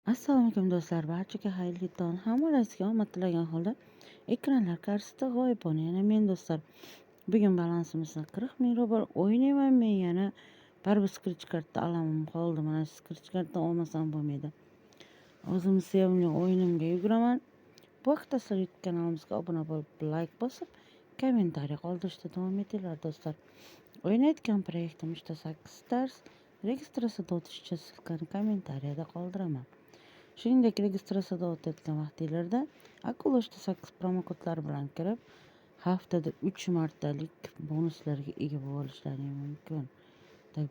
Assalomu alaykum do'stlar, barchaga xayrli tong, hammalaringizga omad tilagan holda ekranlar qarshisida g'oyibona yana men do'stlar. Bugun balansimizni 40 ming rubl o'ynayman men yana. Baribir scratch kartda alamim qoldi. Mana shu scratch kartdan olmasam bo'lmaydi. O'zim sevimli o'yinimga yuguraman. Bu vaqtda sizlar YouTube kanalimizga obuna bo'lib, like bosib, kommentariy qoldirishda davom etinglar do'stlar. O'ynayotgan proyektim 8 dars. Registratsiyada o'tish uchun ссылкani kommentariyada qoldiraman. Shuningdek, registratsiyada o'tayotgan vaqtinglarda Akula 8 promokodlari bilan kirib, haftada 3 martalik bonuslarga ega bo'lishlaring mumkin.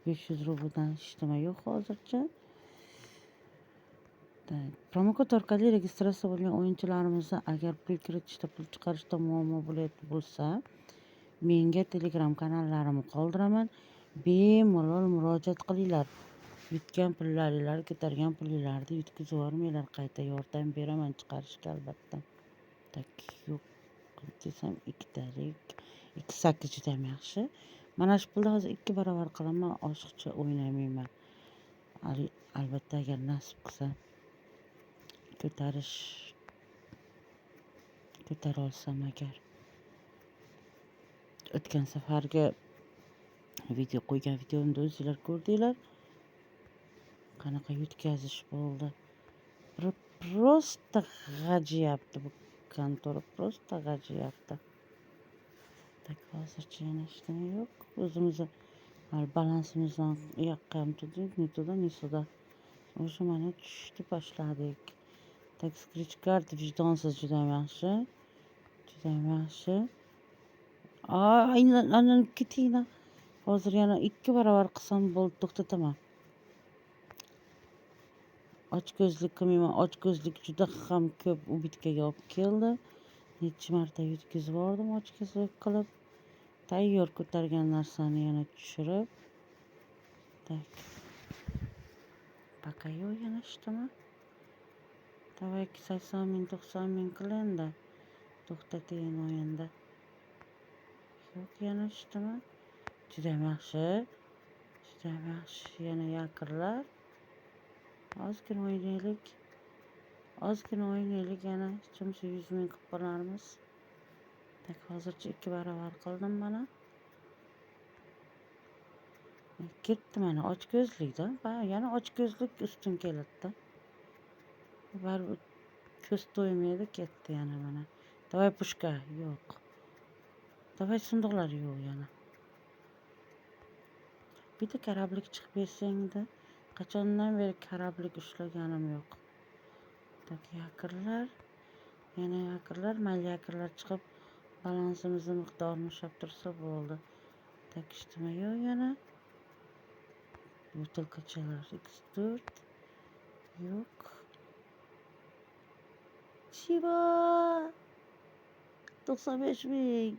500 rubldan hech nima yo'q hozircha. Promokod orqali registratsiya bo'lgan o'yinchilarimizda agar pul kiritishda, pul chiqarishda muammo bo'lsa, menga Telegram kanallarimni qoldiraman. Bemalol murojaat qilinglar. Yutgan pullaringlar, ko'targan pullaringlarni yutkazib yubormanglar, qayta yordam beraman chiqarishga albatta. Tak yo'q desam ikkitalik 28 juda ham yaxshi. Mana shu pulni hozir 2 barobar qilaman, oshiqcha o'ynamayman. Albatta agar nasib qilsa ko'tara olsam agar. O'tgan safargi video qo'ygan videomda o'zingizlar ko'rdinglar. Qanaqa yutkazish bo'ldi. Просто g'ajiyapti bu kontora, просто g'ajiyapti. Tak hozircha yana hech nima yo'q. O'zimizni balansimizdan yoqqa ham turdik, nisuda. O'sha mana tushishni boshladik. Tak scratch kart vijdonsiz juda ham yaxshi. Juda ham yaxshi. Aynan ketinglar. Hozir yana 2 barobar qilsam bo'ldi, to'xtataman. Ochko'zlik qilmayman. Ochko'zlik juda ham ko'p ubitkaga olib keldi. Necha marta yutkazib yubordim ochko'zlik qilib. Tayyor ko'targan narsani yana tushirib. Tak. Пока yana ishtimi? Davay 80 ming, 90 ming qilindi. To'xtating o'yinda. Yo'q yana ishtimi? Juda ham yaxshi. Juda ham yaxshi. Yana yaqinlar. Ozgina o'ynaylik yana. Chimsi 100 ming qilib qolarmiz. Tak hozircha 2 barobar qildim mana. Ketdi mana ochko'zlikda. Yana ochko'zlik ustun keladi. Baribir ko'z to'ymaydi, ketdi yana mana. Davay pushka yo'q. Davay sunduqlar yo'q yana. Bitta karablik chiqib bersangda, qachondan beri karablik ushlaganim yo'q. Tak yaqinlar, yana yaqinlar, mayli yaqinlar chiqib balansimizni miqdorini ushlab tursa bo'ldi. Tak ishtimi yo'q yana. Butilkachalar X4 yo'q. Shiva 95 ming.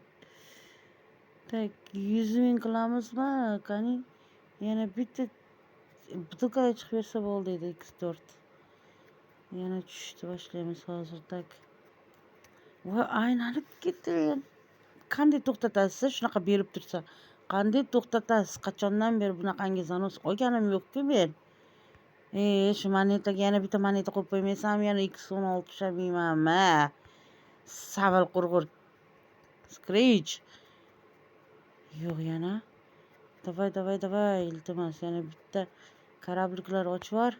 Tak 100 ming qilamizmi? Qani yana bitta butilkalar chiqib bersa bo'ldi edi X4. Yana tushishni boshlaymiz hozir tak. Va aylanib ketdi. Qanday to'xtatasiz? Shunaqa berib tursa. Qanday to'xtatasiz? Qachondan beri bunaqangi zanos olganim yo'q-ku men. Shu monetaga yana bitta moneta qo'yib qo'ymaysam, yana X16 tushamaymanmi? Savil qurg'ur. Scratch. Yo'q yana. Davay, iltimos, yana bitta karabliklar ochib yubor.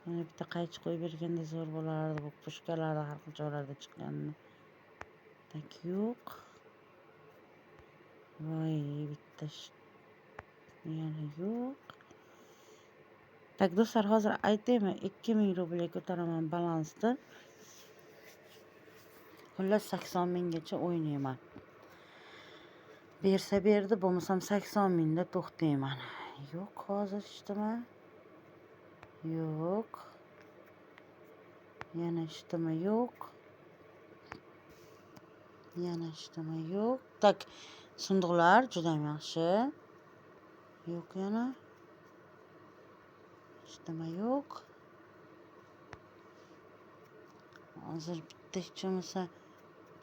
Yana bitta qaychi qo'yib berganda zo'r bo'lardi. Bu pushkalarda har xil joylarda chiqqanini. Tak yo'q. Voy, bitta yana yo'q. Tak do'stlar, hozir aytaymi, 2000 rublga ko'taraman balansda. Xullas 80 minggacha o'ynayman. Bersa berdi, bo'lmasam 80 mingda to'xtayman. Yo'q hozir ishtimi? Yo'q. Yana ishtimi yo'q. Yana ishtimi yo'q. Tak sunduqlar juda ham yaxshi. Yo'q yana. Ishtimi yo'q. Hozir bitta hech bo'lmasa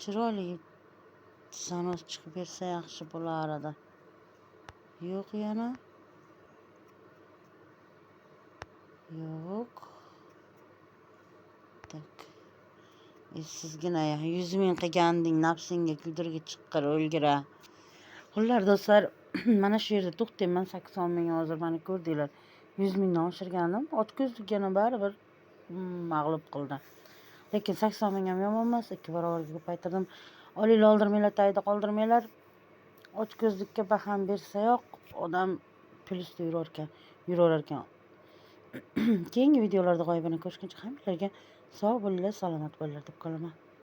chiroyli zanos chiqib bersa yaxshi bo'lardi. Yo'q yana. Yo'q. Tak. Sizgina 100 ming qilganding, nafsingga kuydirgi chiqqir, o'lgira. Xullas do'stlar, mana shu yerda to'xtayman. 80 ming hozir mana ko'rdinglar. 100 mingdan oshirganim, Otko'zlikni baribir mag'lub qildi. Lekin 80 ming ham yomon emas, 2 barobarga ko'paytirdim. Olinglar, oldirmanglar, tagida qoldirmanglar. Ochko'zlikka baham bersayoq odam plyusda yuraverarkan. Keyingi videolarda g'oyibona ko'rishguncha hammalarga sog' bo'linglar, salomat bo'linglar deb qolaman.